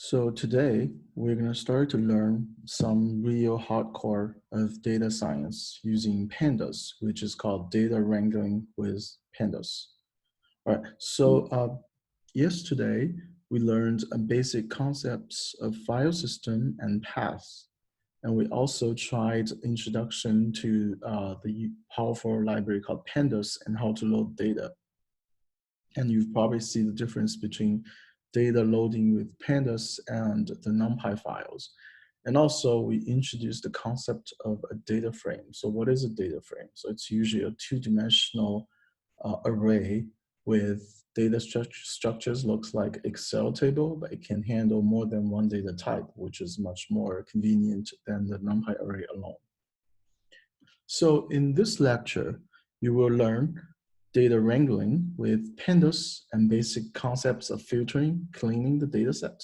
So today we're going to start to learn some real hardcore of data science using pandas, which is called data wrangling with pandas. All right. Yesterday we learned basic concepts of file system and paths, and we also tried introduction to the powerful library called pandas and how to load data. And you've probably seen the difference between data loading with pandas and the NumPy files. And also we introduced the concept of a data frame. So what is a data frame? So it's usually a two-dimensional array with data structures looks like Excel table, but it can handle more than one data type, which is much more convenient than the NumPy array alone. So in this lecture, you will learn data wrangling with pandas and basic concepts of filtering, cleaning the data set,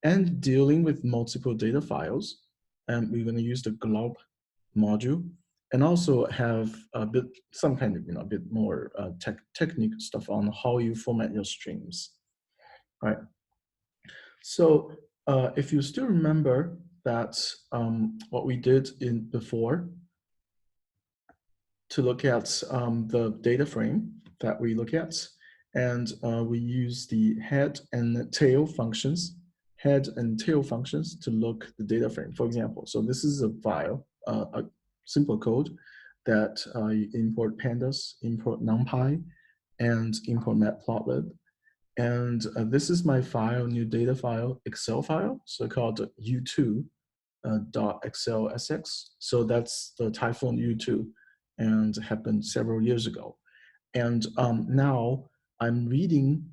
and dealing with multiple data files. And we're going to use the glob module and also have some kind of, a bit more technical stuff on how you format your streams, right? So if you still remember that what we did in before, to look at the data frame that we look at. And we use the head and tail functions, to look the data frame, for example. So this is a file, a simple code that you import pandas, import NumPy, and import matplotlib. And this is my file, new data file, Excel file, so called u2.excelSX. So that's the Typhoon U2 and happened several years ago. And now I'm reading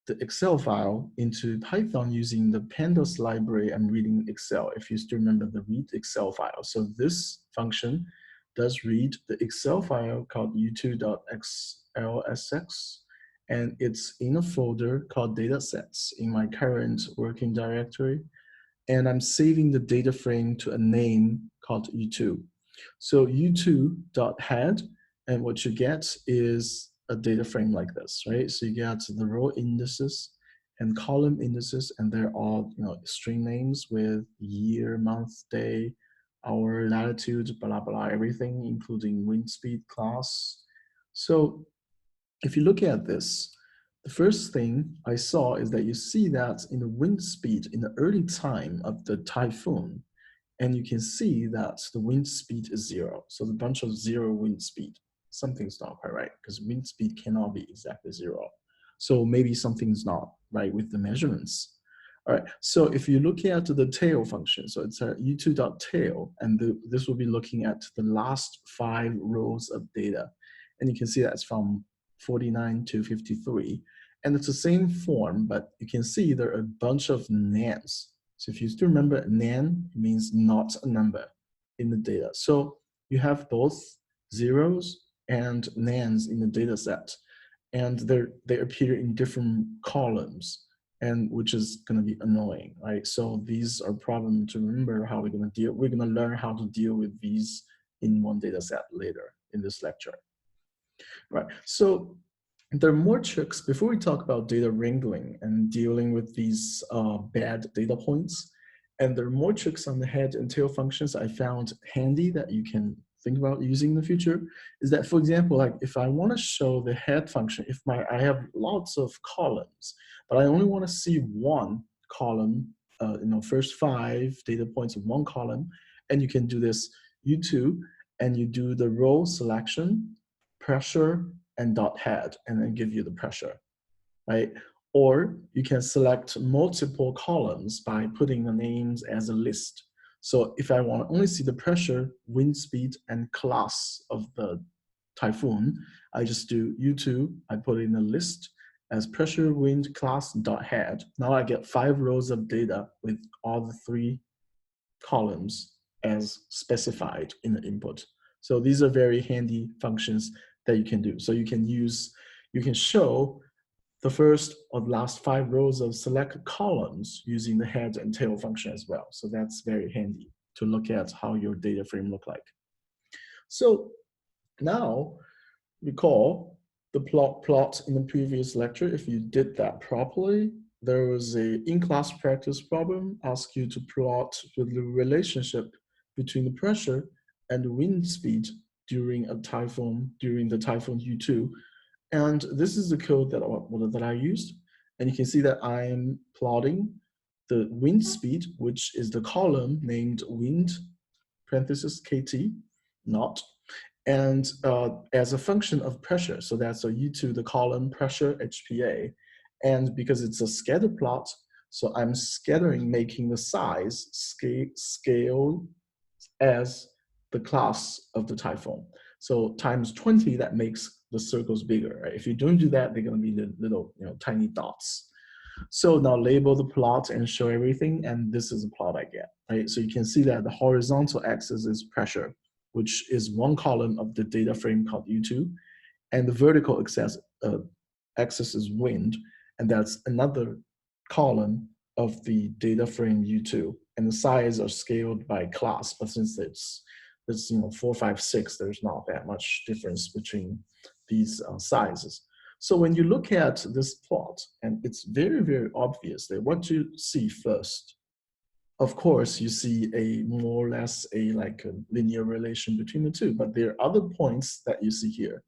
the Excel file into Python using the pandas library. I'm reading Excel, if you still remember the read Excel file. So this function does read the Excel file called u2.excelSX, and it's in a folder called datasets in my current working directory. And I'm saving the data frame to a name called u2. So u2.head, and what you get is a data frame like this, right? So you get the row indices and column indices, and they're all string names with year, month, day, hour, latitude, blah, blah, everything, including wind speed, class. So if you look at this, the first thing I saw is that you see that in the wind speed in the early time of the typhoon, and you can see that the wind speed is 0. So the bunch of 0 wind speed. Something's not quite right because wind speed cannot be exactly 0. So maybe something's not right with the measurements. All right, so if you look at the tail function, so it's a u2.tail, and this will be looking at the last 5 rows of data. And you can see that's from 49 to 53. And it's the same form, but you can see there are a bunch of nans. So if you still remember, nan means not a number in the data. So you have both zeros and nans in the data set, and they appear in different columns, and which is going to be annoying, right? So these are problems to remember how we're going to deal. We're going to learn how to deal with these in one data set later in this lecture, right? So there are more tricks before we talk about data wrangling and dealing with these bad data points. And there are more tricks on the head and tail functions I found handy that you can think about using in the future. Is that, for example, like if I want to show the head function, if I have lots of columns, but I only want to see one column, first 5 data points of one column, and you can do this u2, and you do the row selection, pressure, and dot head, and then give you the pressure, right? Or you can select multiple columns by putting the names as a list. So if I want to only see the pressure, wind speed, and class of the typhoon, I just do u2, I put in a list as pressure, wind, class, dot head. Now I get 5 rows of data with all the 3 columns as specified in the input. So these are very handy functions that you can do. So you can show the first or the last 5 rows of select columns using the head and tail function as well. So that's very handy to look at how your data frame look like. So now recall the plot in the previous lecture. If you did that properly, there was a in-class practice problem, ask you to plot the relationship between the pressure and the wind speed during the typhoon U2. And this is the code that I used. And you can see that I'm plotting the wind speed, which is the column named wind parenthesis KT, not, and as a function of pressure. So that's a U2, the column pressure HPA. And because it's a scatter plot, so I'm scattering, making the size scale as the class of the typhoon. So times 20, that makes the circles bigger, right? If you don't do that, they're gonna be the little, tiny dots. So now label the plot and show everything, and this is the plot I get, right? So you can see that the horizontal axis is pressure, which is one column of the data frame called U2, and the vertical axis is wind, and that's another column of the data frame U2, and the size are scaled by class, but since it's 4, 5, 6, there's not that much difference between these sizes. So when you look at this plot, and it's very, very obvious that what you see first, of course, you see a more or less a linear relation between the two, but there are other points that you see here.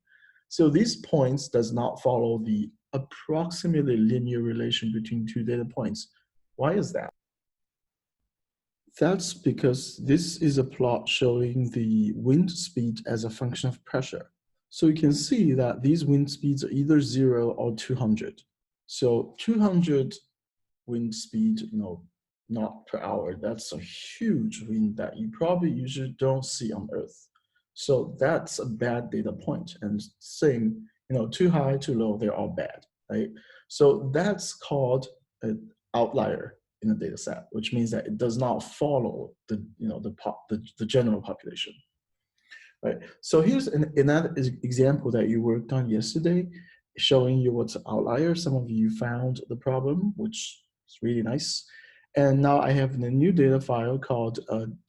So these points does not follow the approximately linear relation between two data points. Why is that? That's because this is a plot showing the wind speed as a function of pressure. So you can see that these wind speeds are either 0 or 200. So 200 wind speed, knot per hour, that's a huge wind that you probably usually don't see on Earth. So that's a bad data point. And same, too high, too low, they're all bad, right? So that's called an outlier in a data set, which means that it does not follow the general population. Right. So here's another example that you worked on yesterday, showing you what's an outlier. Some of you found the problem, which is really nice. And now I have a new data file called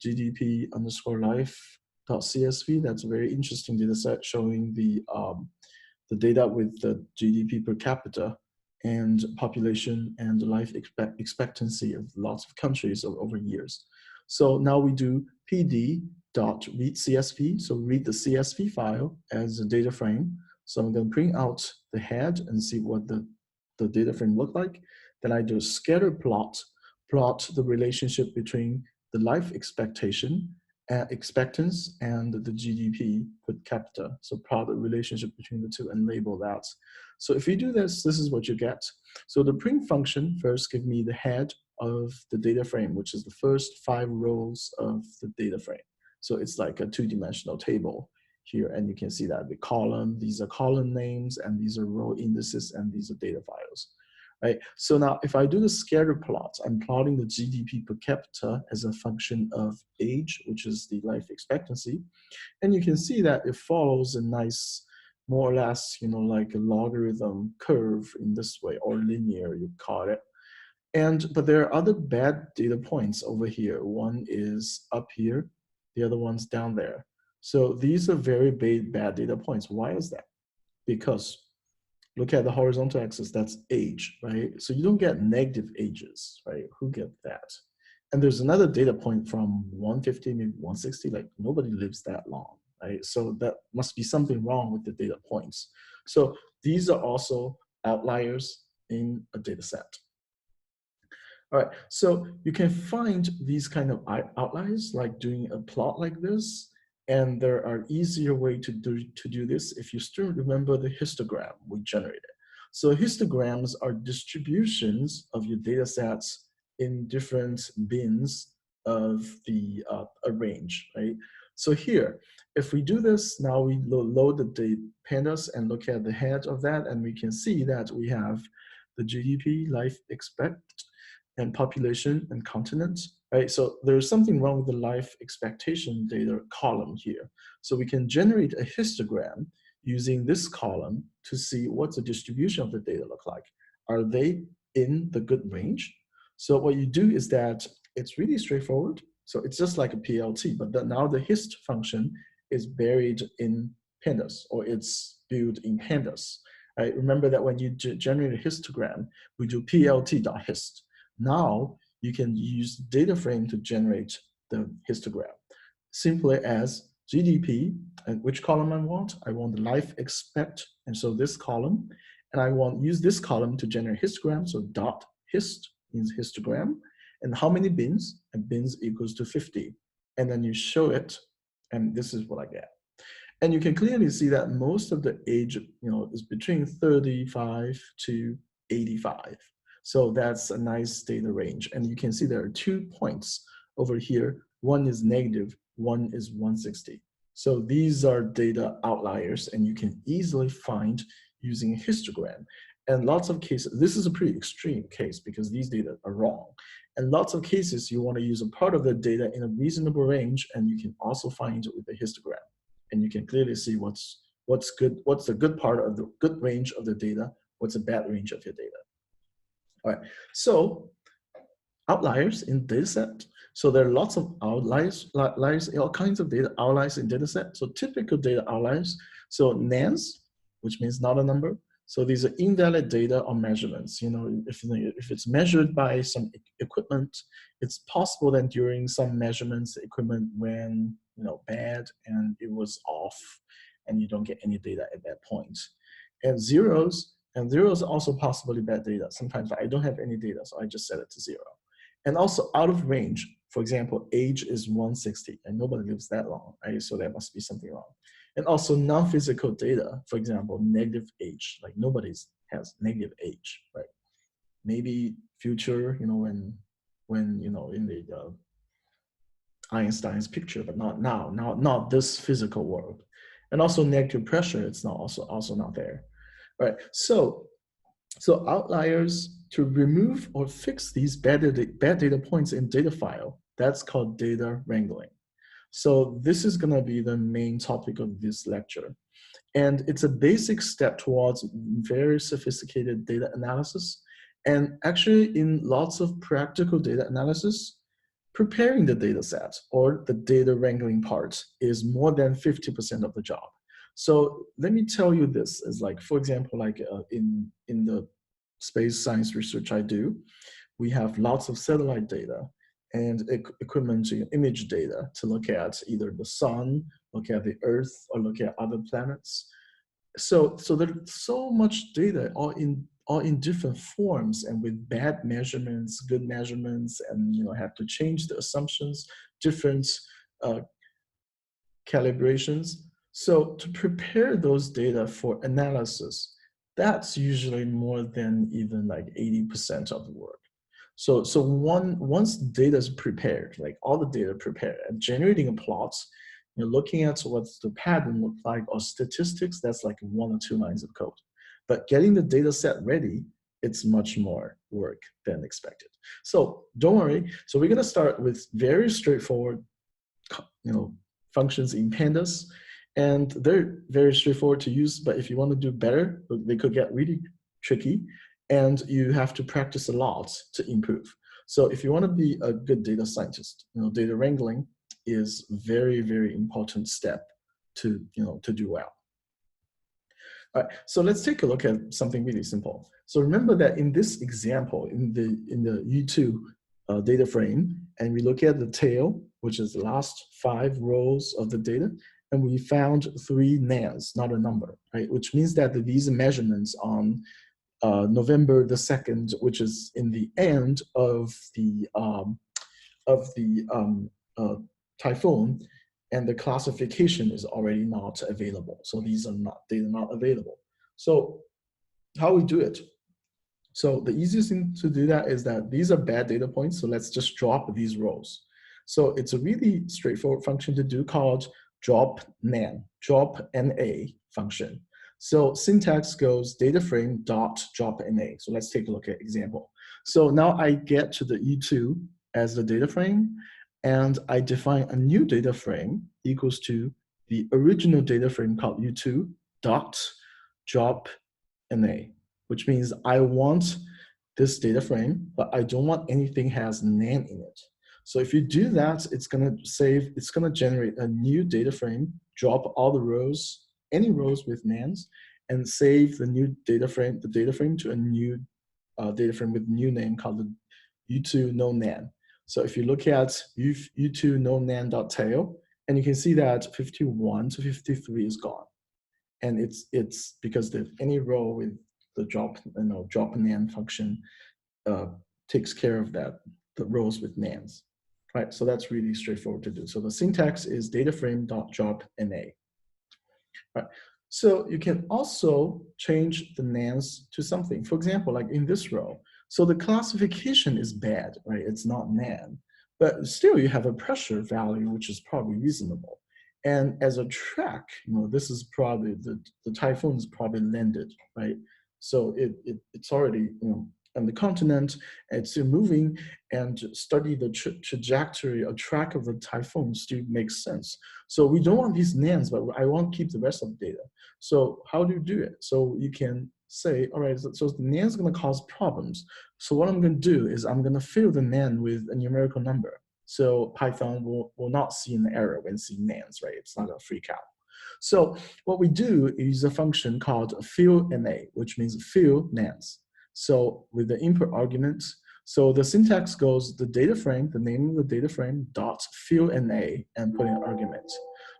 gdp_life.csv. That's a very interesting data set showing the data with the GDP per capita and population and life expectancy of lots of countries over years. So now we do pd.read CSV, so read the CSV file as a data frame. So I'm going to print out the head and see what the data frame look like. Then I do a scatter plot the relationship between the life expectance and the GDP per capita. So plot the relationship between the two and label that. So if you do this, this is what you get. So the print function first give me the head of the data frame, which is the first 5 rows of the data frame. So it's like a 2-dimensional table here, and you can see that the column, these are column names, and these are row indices, and these are data files. Right. So now if I do the scatter plot, I'm plotting the GDP per capita as a function of age, which is the life expectancy. And you can see that it follows a nice, more or less, like a logarithm curve in this way, or linear, you call it. But there are other bad data points over here. One is up here, the other one's down there. So these are very bad data points. Why is that? Because look at the horizontal axis, that's age, right? So you don't get negative ages, right? Who get that? And there's another data point from 150, maybe 160, like nobody lives that long, right? So that must be something wrong with the data points. So these are also outliers in a data set. All right, so you can find these kind of outliers, like doing a plot like this. And there are easier way to do this if you still remember the histogram we generated. So histograms are distributions of your data sets in different bins of the a range, right? So here, if we do this, now we load the pandas and look at the head of that, and we can see that we have the GDP, life expect, and population and continent, right? So there's something wrong with the life expectation data column here. So we can generate a histogram using this column to see what's the distribution of the data look like. Are they in the good range? So what you do is that it's really straightforward. So it's just like a PLT, but now the hist function is buried in pandas, or it's built in pandas. right? Remember that when you generate a histogram, we do plt.hist. Now you can use data frame to generate the histogram. Simply as GDP, and which column I want? I want the life expect, and so this column, and I want use this column to generate histogram, so dot hist means histogram, and how many bins? And bins equals to 50. And then you show it, and this is what I get. And you can clearly see that most of the age, is between 35 to 85. So that's a nice data range. And you can see there are 2 points over here. One is negative, one is 160. So these are data outliers, and you can easily find using a histogram. And lots of cases, this is a pretty extreme case because these data are wrong. And lots of cases, you want to use a part of the data in a reasonable range, and you can also find it with a histogram. And you can clearly see what's good, what's the good part of the good range of the data, what's a bad range of your data. All right, so outliers in data set. So there are lots of outliers, all kinds of data outliers in data set. So typical data outliers, so nans, which means not a number. So these are invalid data or measurements. If it's measured by some equipment, it's possible that during some measurements, the equipment went bad and it was off, and you don't get any data at that point. And zeros are also possibly bad data. Sometimes I don't have any data, so I just set it to 0. And also out of range. For example, age is 160, and nobody lives that long, right? So there must be something wrong. And also non-physical data, for example, negative age, like nobody has negative age, right? Maybe future, when in the Einstein's picture, but not now, not this physical world. And also negative pressure, it's not also not there, right? So outliers, to remove or fix these bad data points in data file, that's called data wrangling. So this is going to be the main topic of this lecture. And it's a basic step towards very sophisticated data analysis. And actually, in lots of practical data analysis, preparing the data set or the data wrangling part is more than 50% of the job. So let me tell you this is like, for example, like in the space science research I do, we have lots of satellite data and equipment image data to look at either the sun, look at the earth, or look at other planets. So there's so much data all in different forms and with bad measurements, good measurements, and have to change the assumptions, different calibrations. So to prepare those data for analysis, that's usually more than even like 80% of the work. So once data is prepared, like all the data prepared, and generating a plot, looking at what's the pattern look like or statistics, that's like 1 or 2 lines of code. But getting the data set ready, it's much more work than expected. So don't worry. So we're going to start with very straightforward, functions in pandas, and they're very straightforward to use. But if you want to do better, they could get really tricky, and you have to practice a lot to improve. So if you want to be a good data scientist, data wrangling is very, very important step to do well. All right, so let's take a look at something really simple. So remember that in this example, in the U2 data frame, and we look at the tail, which is the last 5 rows of the data, and we found 3 nans, not a number, right? Which means that these measurements on November the 2nd, which is in the end of the typhoon, and the classification is already not available. So these are not available. So how we do it? So the easiest thing to do that is that these are bad data points. So let's just drop these rows. So it's a really straightforward function to do called drop nan function. So syntax goes data frame dot drop na. So let's take a look at example. So now I get to the E2 as the data frame, and I define a new data frame equals to the original data frame called U2 dot drop na, which means I want this data frame, but I don't want anything has nan in it. So if you do that, it's gonna generate a new data frame, drop all the rows, any rows with nans, and save the new data frame, to a new data frame with new name called the u2 no nan. So if you look at u2 no nan.tail, and you can see that 51 to 53 is gone. And it's because there's any row with the drop nan function takes care of that, the rows with nans, right? So that's really straightforward to do. So the syntax is dataframe.drop na. Right. So you can also change the nans to something. For example, like in this row, so the classification is bad, right? It's not nan, but still you have a pressure value, which is probably reasonable. And as a track, this is probably, the typhoon is probably landed, right? So it's already, on the continent, it's still moving, and study the trajectory or track of the typhoon still makes sense. So we don't want these nans, but I want to keep the rest of the data. So how do you do it? So you can say, all right, so the nan is going to cause problems. So what I'm going to do is I'm going to fill the nan with a numerical number. So Python will not see an error when seeing nans, right? It's not going to freak out. So what we do is a function called fill na, which means fill nans. So with the input argument, so the syntax goes the data frame, the name of the data frame, dot fill na, and put in argument.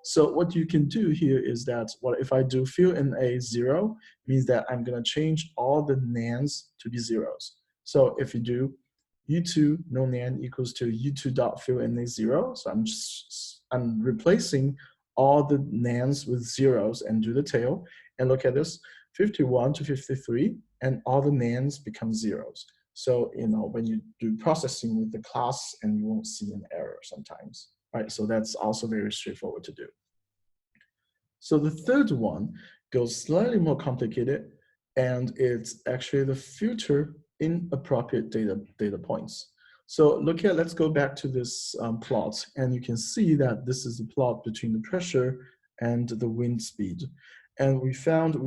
So what you can do here is that, if I do fill na 0, means that I'm going to change all the nans to be zeros. So if you do u2 no nan equals to u2 dot fill na 0, so I'm replacing all the nans with zeros and do the tail, and look at this, 51 to 53, and all the nans become zeros. So, when you do processing with the class, and you won't see an error sometimes, right? So that's also very straightforward to do. So the third one goes slightly more complicated, and it's actually the filter inappropriate data points. So let's go back to this plot, and you can see that this is the plot between the pressure and the wind speed. And we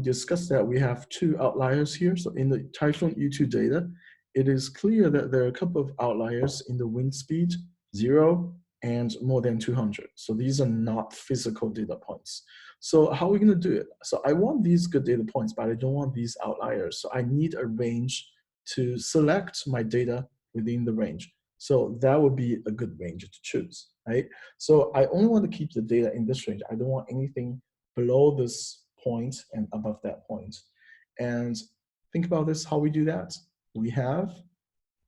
discussed that we have two outliers here. So in the Typhoon U2 data, it is clear that there are a couple of outliers in the wind speed, 0 and more than 200. So these are not physical data points. So how are we going to do it? So I want these good data points, but I don't want these outliers. So I need a range to select my data within the range. So that would be a good range to choose, right? So I only want to keep the data in this range. I don't want anything below this point and above that point. And think about this, how we do that. We have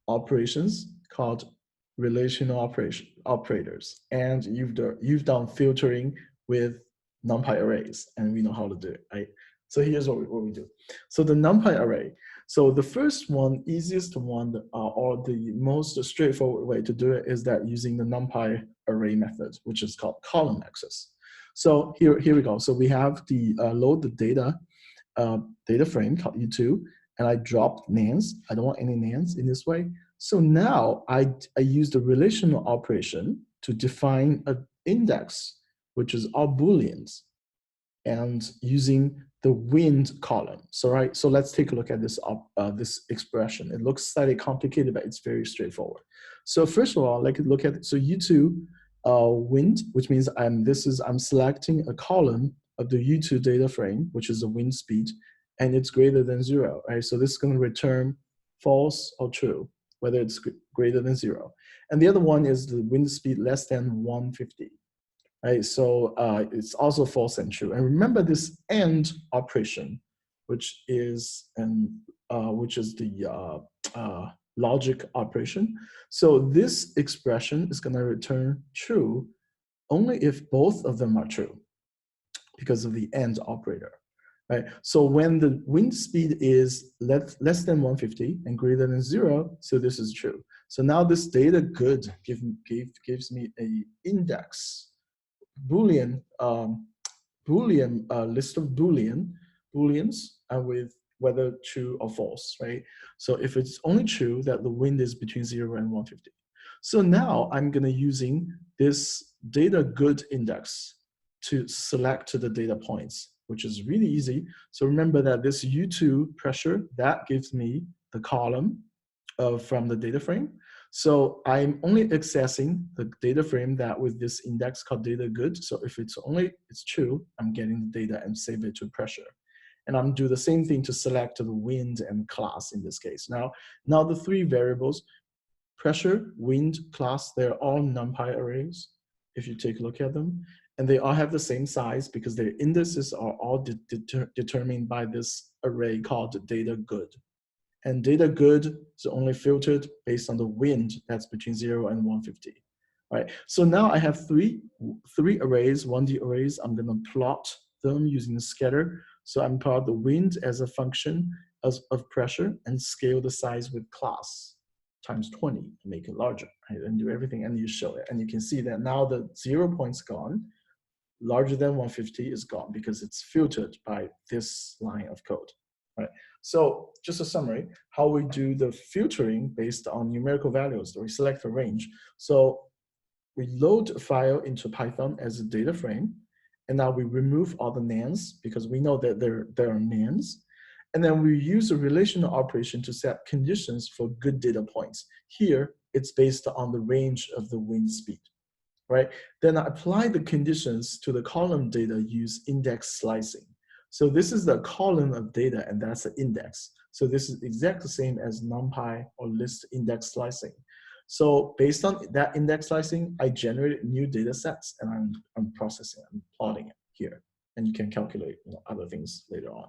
operations called relational operators, and you've done filtering with NumPy arrays, and we know how to do it, right? So here's what we do. So the NumPy array, so the first one, easiest one, or the most straightforward way to do it is that using the NumPy array method, which is called column access. So here we go. So we have the load the data frame called U2, and I dropped nans. I don't want any nans in this way. So now I use the relational operation to define an index, which is all Booleans, and using the wind column. So let's take a look at this this expression. It looks slightly complicated, but it's very straightforward. So first of all, look at it. So U2 wind, which means I'm selecting a column of the U2 data frame, which is the wind speed, and it's greater than 0, right? So this is going to return false or true, whether it's greater than 0. And the other one is the wind speed less than 150, right? So it's also false and true. And remember this AND operation, which is the logic operation. So this expression is going to return true only if both of them are true, because of the AND operator. Right? So when the wind speed is less than 150 and greater than 0, so this is true. So now this data good gives me a index Boolean list of Booleans with whether true or false, right? So if it's only true that the wind is between 0 and 150. So now I'm gonna using this data good index to select the data points, which is really easy. So remember that this U2 pressure, that gives me the column from the data frame. So I'm only accessing the data frame that with this index called data good. So if it's true, I'm getting the data and save it to pressure. And I'm do the same thing to select the wind and class in this case. Now the three variables, pressure, wind, class, they're all NumPy arrays, if you take a look at them. And they all have the same size because their indices are all determined by this array called data good. And data good is only filtered based on the wind that's between 0 and 150. Right. So now I have three arrays, 1D arrays. I'm going to plot them using the scatter. So I'm plot the wind as a function of pressure and scale the size with class times 20 to make it larger, right? And do everything, and you show it. And you can see that now the 0 point's gone, larger than 150 is gone because it's filtered by this line of code, right? So just a summary, how we do the filtering based on numerical values, we select a range. So we load a file into Python as a data frame, and now we remove all the nans because we know that there are nans. And then we use a relational operation to set conditions for good data points. Here, it's based on the range of the wind speed, right? Then I apply the conditions to the column data, use index slicing. So this is the column of data, and that's the index. So this is exactly the same as NumPy or list index slicing. So based on that index slicing, I generated new data sets, and I'm processing, I'm plotting it here. And you can calculate other things later on.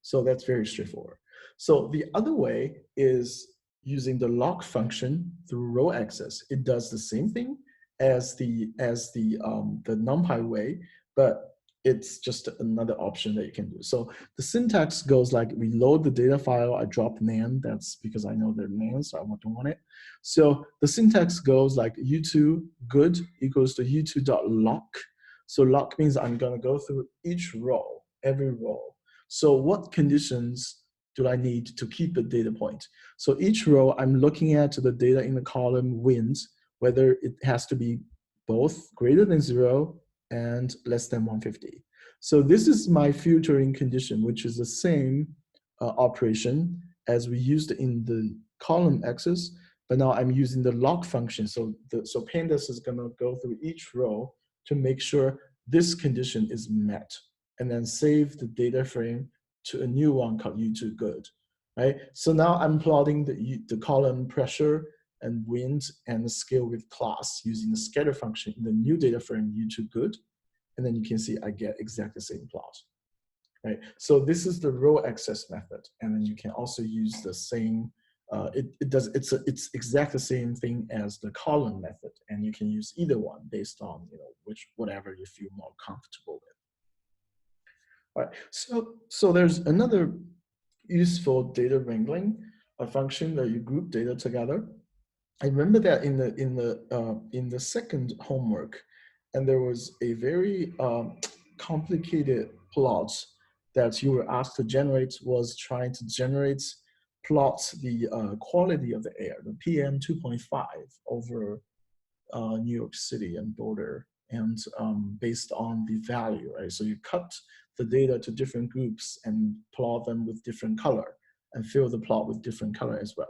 So that's very straightforward. So the other way is using the log function through row access. It does the same thing as the NumPy way, but it's just another option that you can do. So the syntax goes like, we load the data file, I drop nan, that's because I know they're nans, so I don't want it. So the syntax goes like u2 good equals to u2.lock. So lock means I'm gonna go through each row, every row. So what conditions do I need to keep a data point? So each row, I'm looking at the data in the column wind, whether it has to be both greater than 0 and less than 150. So this is my filtering condition, which is the same operation as we used in the column axis, but now I'm using the log function. So pandas is gonna go through each row to make sure this condition is met, and then save the data frame to a new one called u2 good, right? So now I'm plotting the column pressure and wind and the scale with class using the scatter function in the new data frame u2 good, and then you can see I get exactly the same plot, right? So this is the row access method, and then you can also use the same. It's exactly the same thing as the column method, and you can use either one based on whatever you feel more comfortable with. All right, so there's another useful data wrangling function that you group data together. I remember that in the second homework, and there was a very complicated plot that you were asked to generate, was trying to generate plots the quality of the air, the PM 2.5 over New York City and border, and based on the value, right? So you cut the data to different groups and plot them with different color and fill the plot with different color as well,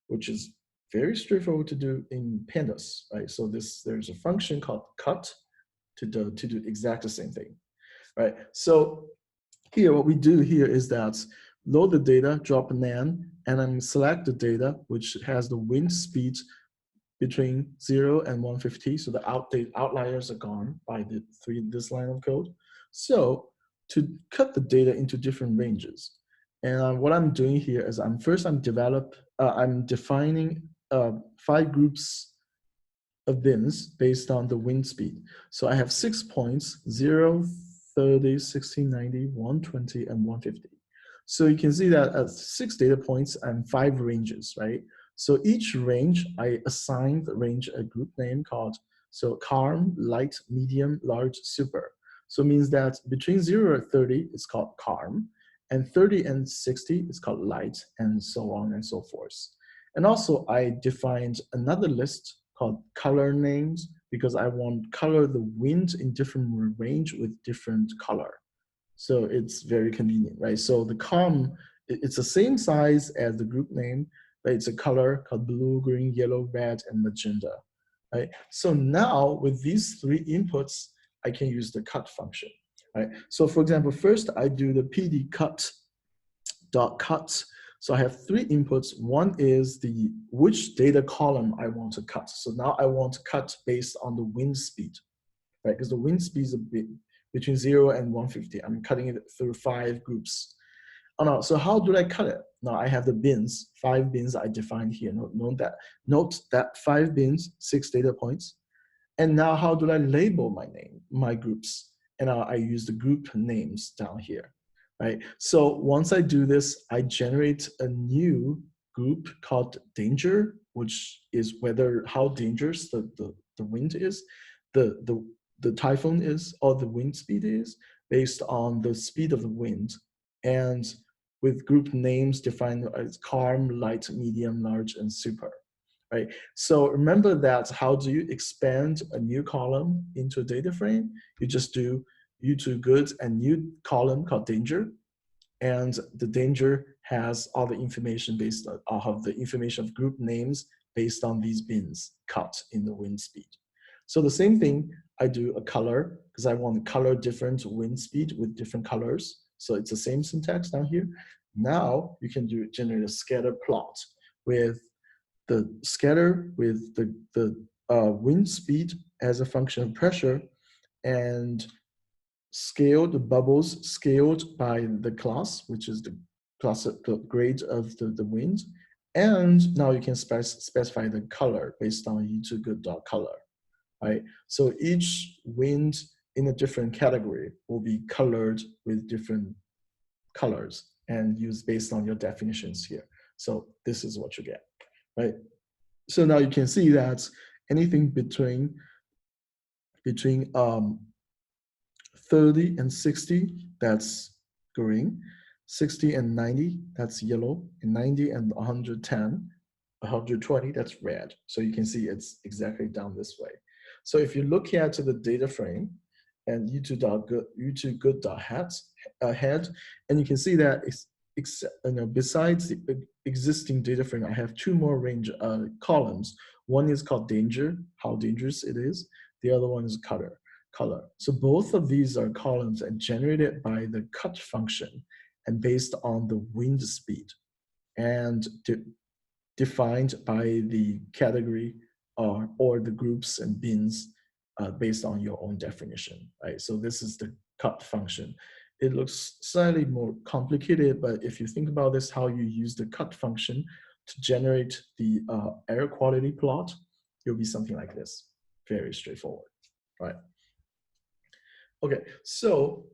which is very straightforward to do in pandas, right? So there's a function called cut to do exactly the same thing, right? So here, what we do here is that load the data, drop a nan, and then select the data which has the wind speed between 0 and 150. So the outliers are gone by this line of code. So to cut the data into different ranges. And what I'm doing here is I'm defining 5 groups of bins based on the wind speed. So I have 6 points, 0, 30, 60, 90, 120, and 150. So you can see that at 6 data points and 5 ranges, right? So each range, I assigned the range a group name called, so calm, light, medium, large, super. So it means that between 0 and 30, it's called calm, and 30 and 60 is called light, and so on and so forth. And also I defined another list called color names because I want color the wind in different range with different color. So it's very convenient, right? So the calm, it's the same size as the group name, but it's a color called blue, green, yellow, red, and magenta, right? So now with these 3 inputs, I can use the cut function. right? So for example, first I do the PD cut dot cut. So I have three inputs. One is the which data column I want to cut. So now I want to cut based on the wind speed, right? Because the wind speed is a bit between 0 and 150. I'm cutting it through 5 groups. Oh no, so how do I cut it? Now I have the bins, 5 bins I defined here. Note that 5 bins, 6 data points. And now how do I label my groups? And I use the group names down here, right? So once I do this, I generate a new group called danger, which is how dangerous the wind is, the typhoon is, or the wind speed is, based on the speed of the wind. And with group names defined as calm, light, medium, large, and super. Right. So remember that how do you expand a new column into a data frame? You just do U2 good and new column called danger. And the danger has all the information based on the information of group names based on these bins cut in the wind speed. So the same thing, I do a color because I want to color different wind speed with different colors. So it's the same syntax down here. Now you can generate a scatter plot with the scatter with the wind speed as a function of pressure, and scaled the bubbles scaled by the class, which is the class the grade of the wind. And now you can specify the color based on u2good.color, right? So each wind in a different category will be colored with different colors and used based on your definitions here. So this is what you get, right? So now you can see that anything between 30 and 60, that's green. 60 and 90, that's yellow. And 90 and 110, 120, that's red. So you can see it's exactly down this way. So if you look at the data frame and u2good.head, and you can see that besides the existing data frame, I have 2 more range columns. One is called danger, how dangerous it is. The other one is color. So both of these are columns and generated by the cut function and based on the wind speed and defined by the category or the groups and bins based on your own definition, right? So this is the cut function. It looks slightly more complicated, but if you think about this, how you use the cut function to generate the air quality plot, it'll be something like this. Very straightforward, right? Okay, so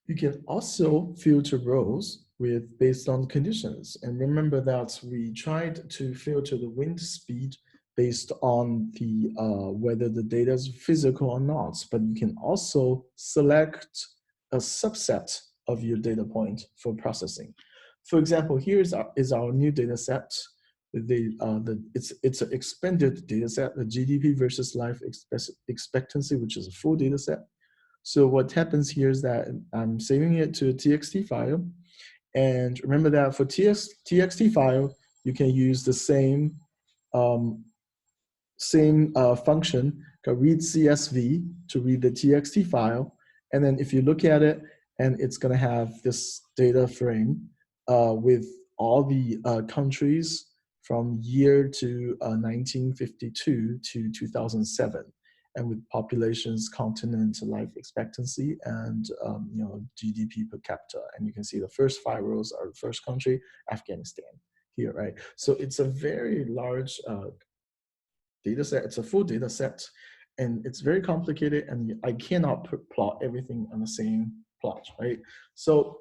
you can also filter rows based on conditions. And remember that we tried to filter the wind speed based on the whether the data is physical or not, but you can also select a subset of your data point for processing. For example, here is our new data set. It's an expanded data set, the GDP versus life expectancy, which is a full data set. So what happens here is that I'm saving it to a TXT file. And remember that for TXT file, you can use the same function called read CSV to read the TXT file. And then if you look at it, and it's going to have this data frame with all the countries from year to 1952 to 2007, and with populations, continent, life expectancy, and GDP per capita. And you can see the first 5 rows are the first country, Afghanistan, here, right? So it's a very large data set. It's a full data set, and it's very complicated, and I cannot plot everything on the same plot, right? So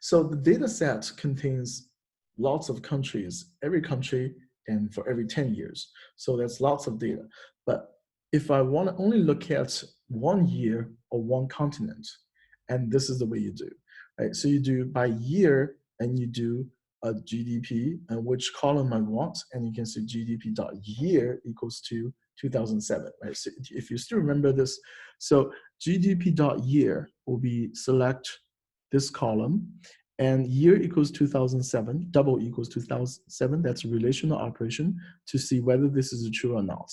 the data set contains lots of countries, every country, and for every 10 years. So that's lots of data. But if I want to only look at 1 year or 1 continent, and this is the way you do, right? So you do by year, and you do a GDP and which column I want, and you can see GDP.year equals to 2007, right? So if you still remember this, so GDP.year will be select this column, and year equals 2007, double equals 2007, that's a relational operation to see whether this is true or not.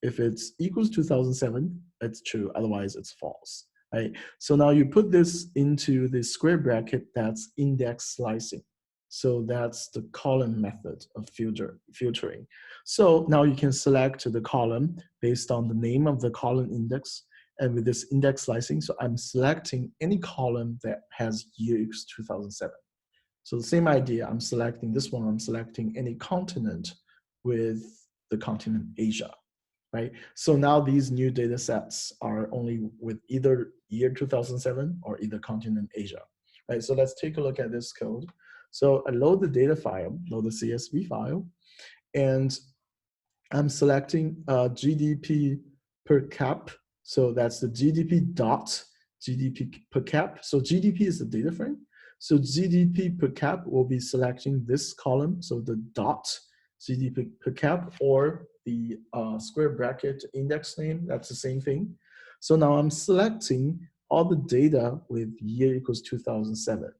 If it's equals 2007, it's true, otherwise it's false. right? So now you put this into the square bracket, that's index slicing. So that's the column method of filtering. So now you can select the column based on the name of the column index. And with this index slicing, so I'm selecting any column that has year equals 2007. So the same idea, I'm selecting this one, I'm selecting any continent with the continent Asia, right? So now these new data sets are only with either year 2007 or either continent Asia, right? So let's take a look at this code. So I load the data file, load the CSV file, and I'm selecting GDP per cap. So that's the GDP dot GDP per cap. So GDP is the data frame. So GDP per cap will be selecting this column. So the dot GDP per cap or the square bracket index name, that's the same thing. So now I'm selecting all the data with year equals 2007.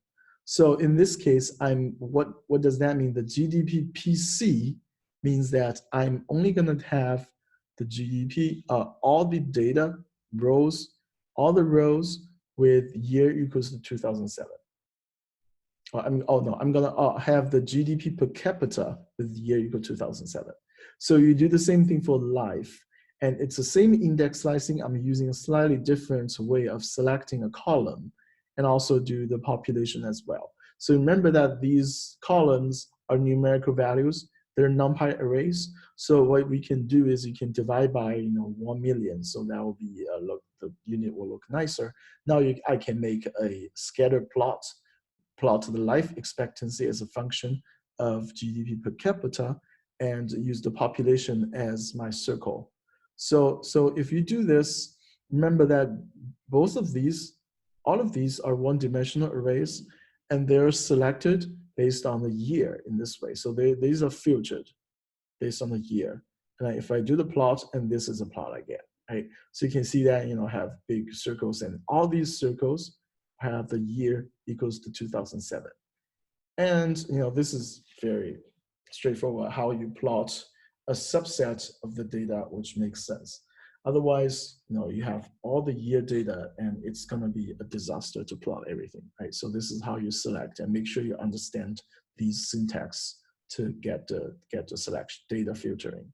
So in this case, what does that mean? The GDP PC means that I'm only going to have the GDP, all the data rows, all the rows with year equals to 2007. I'm going to have the GDP per capita with year equal to 2007. So you do the same thing for life. And it's the same index slicing. I'm using a slightly different way of selecting a column and also do the population as well. So remember that these columns are numerical values. They're NumPy arrays. So what we can do is you can divide by 1 million. So that will be the unit will look nicer. Now I can make a scatter plot the life expectancy as a function of GDP per capita and use the population as my circle. So if you do this, remember that all of these are one-dimensional arrays, and they're selected based on the year in this way. So these are filtered based on the year. And if I do the plot, and this is a plot I get, right? So you can see that, have big circles, and all these circles have the year equals to 2007. And this is very straightforward how you plot a subset of the data, which makes sense. Otherwise, you have all the year data and it's going to be a disaster to plot everything, right? So this is how you select, and make sure you understand these syntax to get the selection data filtering.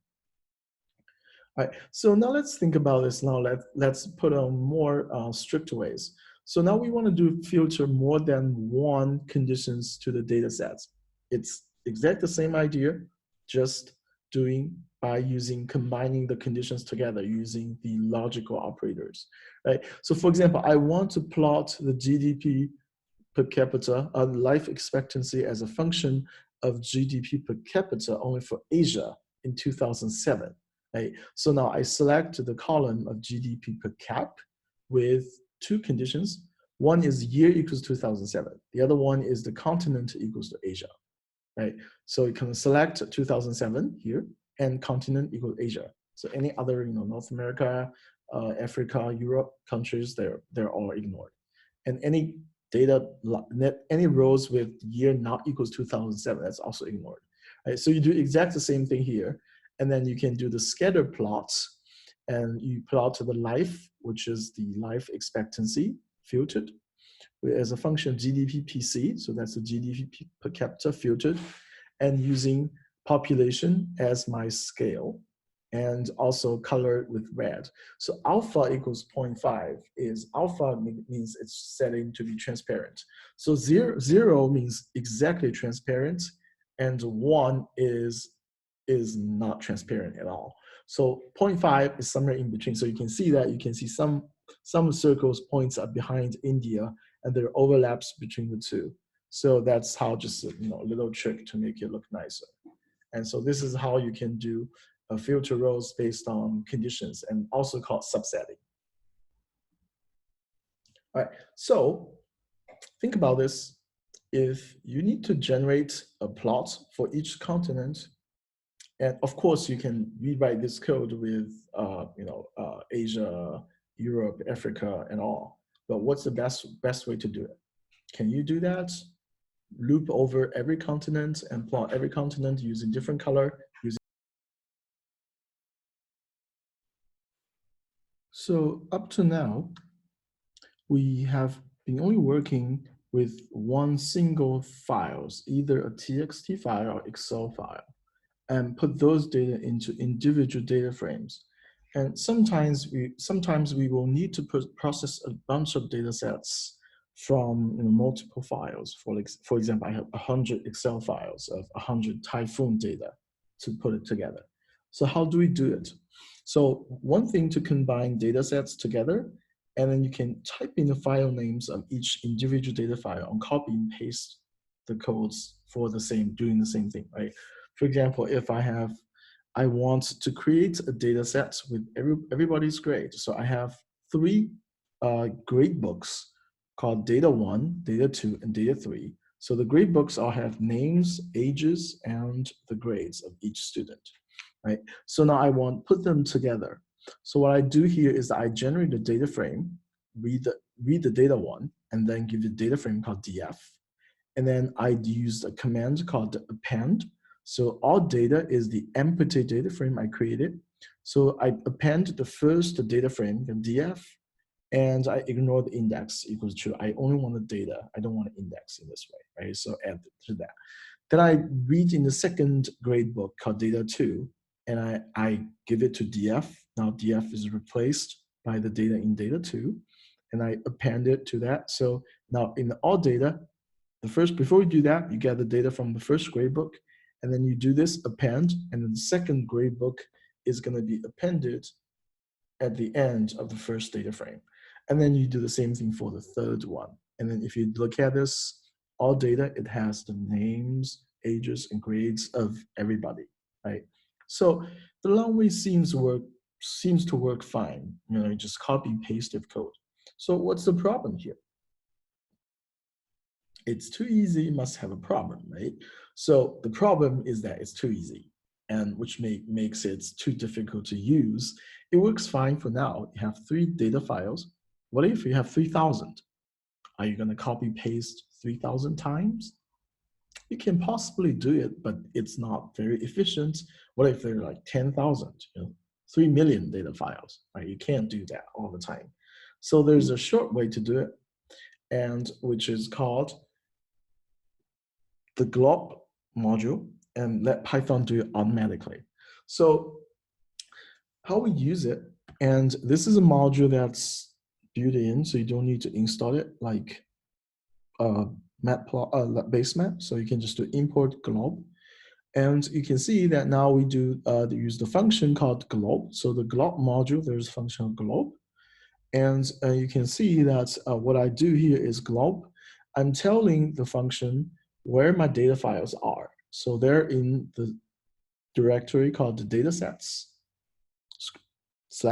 All right, so now let's think about this. Now let's put on more strict ways. So now we want to filter more than one conditions to the data sets. It's exactly the same idea, just doing by combining the conditions together using the logical operators, right? So for example, I want to plot the GDP per capita, life expectancy as a function of GDP per capita only for Asia in 2007. Right? So now I select the column of GDP per cap with two conditions. One is year equals 2007. The other one is the continent equals to Asia. Right? So you can select 2007 here and continent equals Asia. So any other North America, Africa, Europe countries, they're all ignored. And any any rows with year not equals 2007, that's also ignored. Right? So you do exactly the same thing here. And then you can do the scatter plots, and you plot to the life, which is the life expectancy filtered as a function GDP PC. So that's the GDP per capita filtered, and using population as my scale, and also colored with red. So alpha equals 0.5 is alpha means it's setting to be transparent. So zero means exactly transparent, and 1 is not transparent at all. So 0.5 is somewhere in between. So you can see that, you can see some circles points are behind India, and there are overlaps between the two. So that's how, just a little trick to make it look nicer. And so this is how you can do a filter rows based on conditions, and also called subsetting. All right, so think about this. If you need to generate a plot for each continent, and of course, you can rewrite this code with Asia, Europe, Africa, and all. But what's the best way to do it? Can you do that? Loop over every continent and plot every continent using different color. So up to now, we have been only working with one single files, either a TXT file or Excel file, and put those data into individual data frames. And sometimes we will need to process a bunch of data sets from multiple files. For example, I have 100 Excel files of 100 Typhoon data to put it together. So how do we do it? So one thing to combine data sets together, and then you can type in the file names of each individual data file and copy and paste the codes for doing the same thing, right? For example, if I want to create a data set with everybody's grade. So I have three grade books called Data 1, Data 2, and Data 3. So the grade books all have names, ages, and the grades of each student, right? So now I want to put them together. So what I do here is I generate a data frame, read the data 1, and then give the data frame called df. And then I use a command called append. So all data is the empty data frame I created. So I append the first data frame in df, and I ignore the index equals true. I only want the data. I don't want an index in this way, right? So add to that. Then I read in the second grade book called data 2, and I give it to df. Now df is replaced by the data in data 2, and I append it to that. So now in all data, before you do that, you get the data from the first grade book, and then you do this append, and then the second grade book is going to be appended at the end of the first data frame. And then you do the same thing for the third one. And then if you look at this, all data, it has the names, ages, and grades of everybody, right? So the long way seems to work fine. You just copy and paste the code. So what's the problem here? It's too easy, must have a problem, right? So the problem is that it's too easy, and which makes it too difficult to use. It works fine for now. You have 3 data files. What if you have 3,000? Are you going to copy paste 3,000 times? You can possibly do it, but it's not very efficient. What if there are like 10,000, 3 million data files, right? You can't do that all the time. So there's a short way to do it, and which is called the glob module, and let Python do it automatically. So how we use it, and this is a module that's built in, so you don't need to install it like base map. So you can just do import glob, and you can see that now we do use the function called glob. So the glob module, there's a function of glob, and you can see that what I do here is glob. I'm telling the function where my data files are. So they're in the directory called the datasets /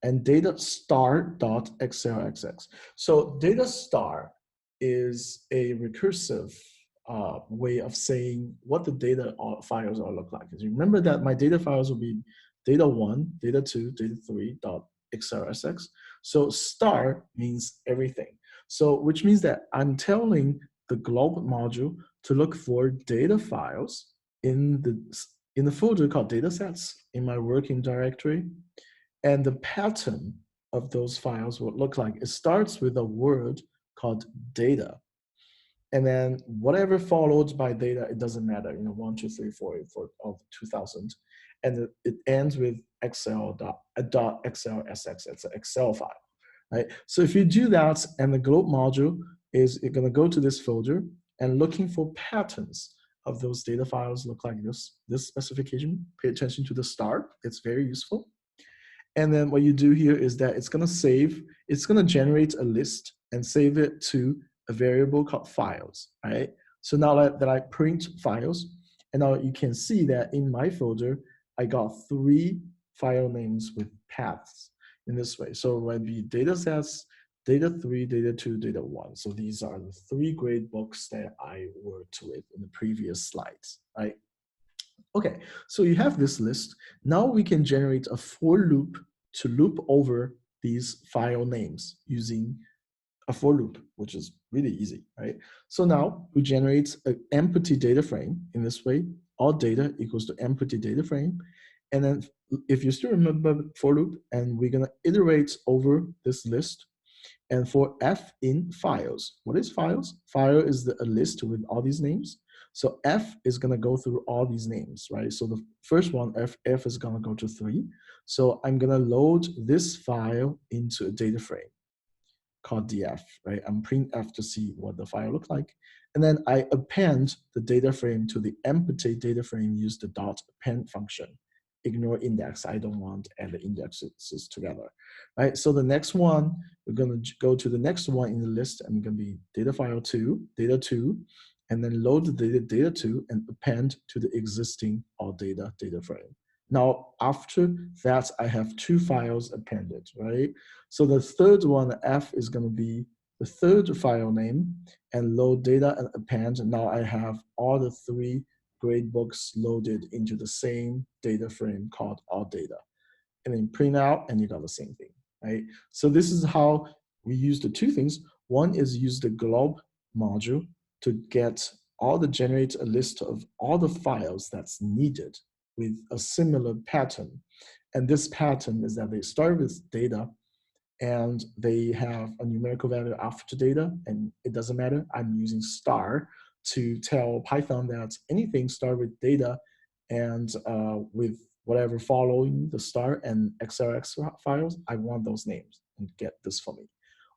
and data star.xlsx. So data star is a recursive way of saying what the data files all look like. Because remember that my data files will be data 1, data 2, data 3.xlsx. So star means everything. So which means that I'm telling the glob module to look for data files in the folder called datasets in my working directory. And the pattern of those files will look like, it starts with a word called data. And then whatever followed by data, it doesn't matter, 1, 2, 3, 4, of 2000. And it ends with .xlsx, it's an Excel file, right? So if you do that, and the glob module is going to go to this folder and looking for patterns of those data files look like this specification. Pay attention to the star, it's very useful. And then what you do here is that it's going to generate a list and save it to a variable called files, right? So now that I print files, and now you can see that in my folder, I got 3 file names with paths in this way. So it would be datasets, data 3, data 2, data 1. So these are the 3 grade books that I worked with in the previous slides, right? Okay, so you have this list. Now we can generate a for loop to loop over these file names using a for loop, which is really easy, right? So now we generate an empty data frame in this way. All data equals to empty data frame. And then if you still remember for loop, and we're gonna iterate over this list, And for F in files, what is files? File is a list with all these names. So F is going to go through all these names, right? So the first one, F is going to go to 3. So I'm going to load this file into a data frame called df, right? I'm printf to see what the file looks like. And then I append the data frame to the empty data frame, use the dot append function. Ignore index, I don't want to add the indexes together, right? So the next one, we're gonna go to the next one in the list, and gonna be data file 2, data 2, and then load the data 2 and append to the existing all data frame. Now, after that, I have 2 files appended, right? So the third one, F, is going to be the third file name, and load data and append. Now I have all the 3 gradebooks loaded into the same data frame called all data. And then print out, and you got the same thing, right? So this is how we use the 2 things. One is use the glob module to generate a list of all the files that's needed with a similar pattern. And this pattern is that they start with data, and they have a numerical value after data, and it doesn't matter. I'm using star to tell Python that anything start with data and with whatever following the star and XLX files, I want those names, and get this for me.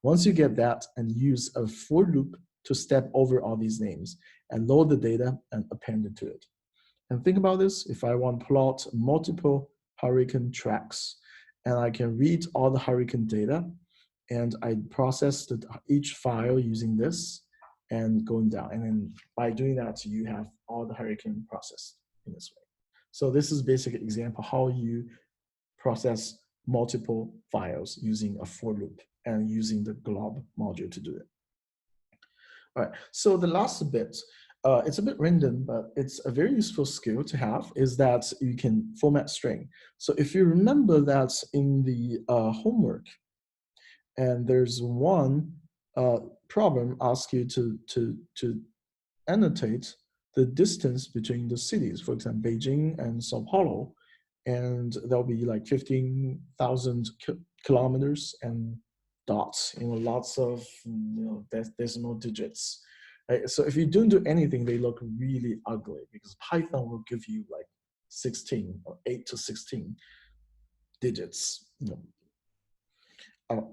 Once you get that, and use a for loop to step over all these names and load the data and append it to it. And think about this, if I want to plot multiple hurricane tracks, and I can read all the hurricane data, and I process each file using this and going down. And then by doing that, you have all the hurricane processed in this way. So this is basic example how you process multiple files using a for loop and using the glob module to do it. All right, so the last bit, it's a bit random, but it's a very useful skill to have, is that you can format string. So if you remember that in the homework, and there's one problem asks you to annotate the distance between the cities, for example, Beijing and Sao Paulo, and there'll be like 15,000 kilometers and dots, lots of decimal digits. Right? So if you don't do anything, they look really ugly, because Python will give you like 16 or 8 to 16 digits,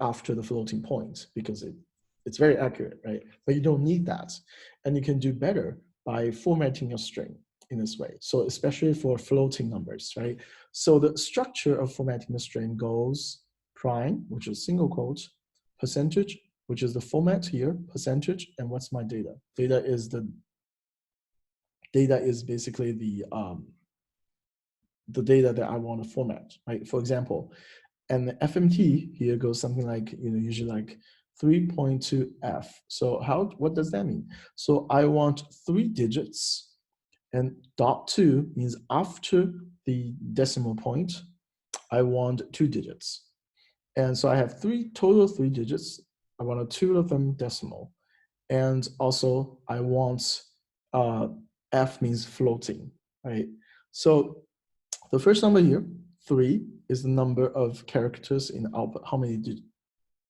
after the floating point, because it's very accurate, right? But you don't need that. And you can do better by formatting your string in this way. So especially for floating numbers, right? So the structure of formatting the string goes prime, which is single quote, percentage, which is the format here, percentage, and what's my data? Data is basically the data that I want to format, right? For example, and the FMT here goes something like, usually like 3.2F. So what does that mean? So I want 3 digits, and .2 means after the decimal point, I want 2 digits. And so I have total 3 digits. I want 2 of them decimal. And also I want, F means floating, right? So the first number here, 3, is the number of characters in the output, how many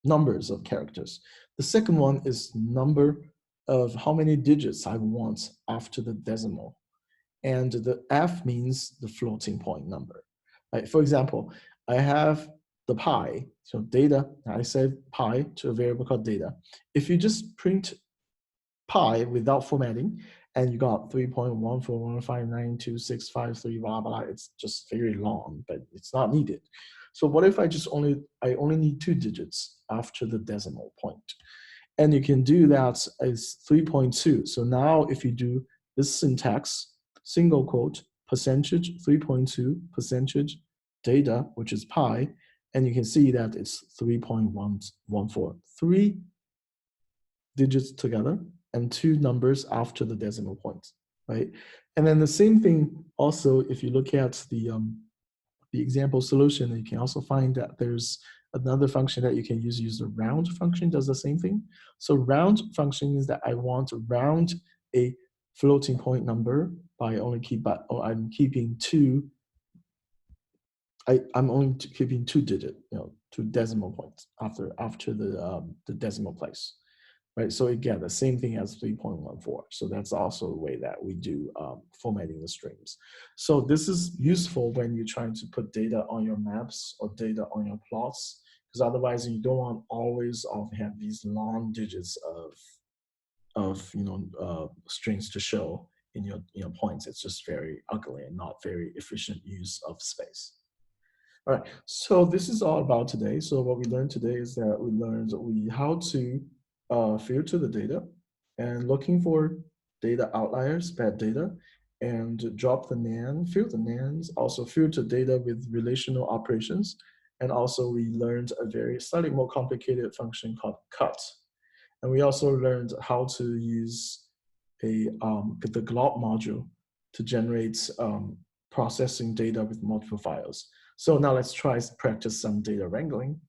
numbers of characters. The second one is number of how many digits I want after the decimal. And the F means the floating point number. Right? For example, I have the pi, so data, I save pi to a variable called data. If you just print pi without formatting, and you got 3.141592653, blah, blah, it's just very long, but it's not needed. So what if I only need 2 digits after the decimal point? And you can do that as 3.2. So now if you do this syntax, single quote, percentage, 3.2, percentage, data, which is pi, and you can see that it's 3.114. 3 digits together and 2 numbers after the decimal point, right? And then the same thing also, if you look at the example solution, you can also find that there's another function that you can use the round function, does the same thing. So round function is that I want to round a floating point number by I'm keeping 2 I'm only keeping 2-digit, two decimal points after the decimal place, right? So again, the same thing as 3.14. So that's also a way that we do formatting the strings. So this is useful when you're trying to put data on your maps or data on your plots, because otherwise you don't want always have these long digits of strings to show in your points. It's just very ugly and not very efficient use of space. All right, so this is all about today. So what we learned today is that we learned how to filter the data and looking for data outliers, bad data, and drop the NaN, filter NaNs, also filter data with relational operations. And also we learned a very slightly more complicated function called cut. And we also learned how to use the glob module to generate processing data with multiple files. So now let's try practice some data wrangling.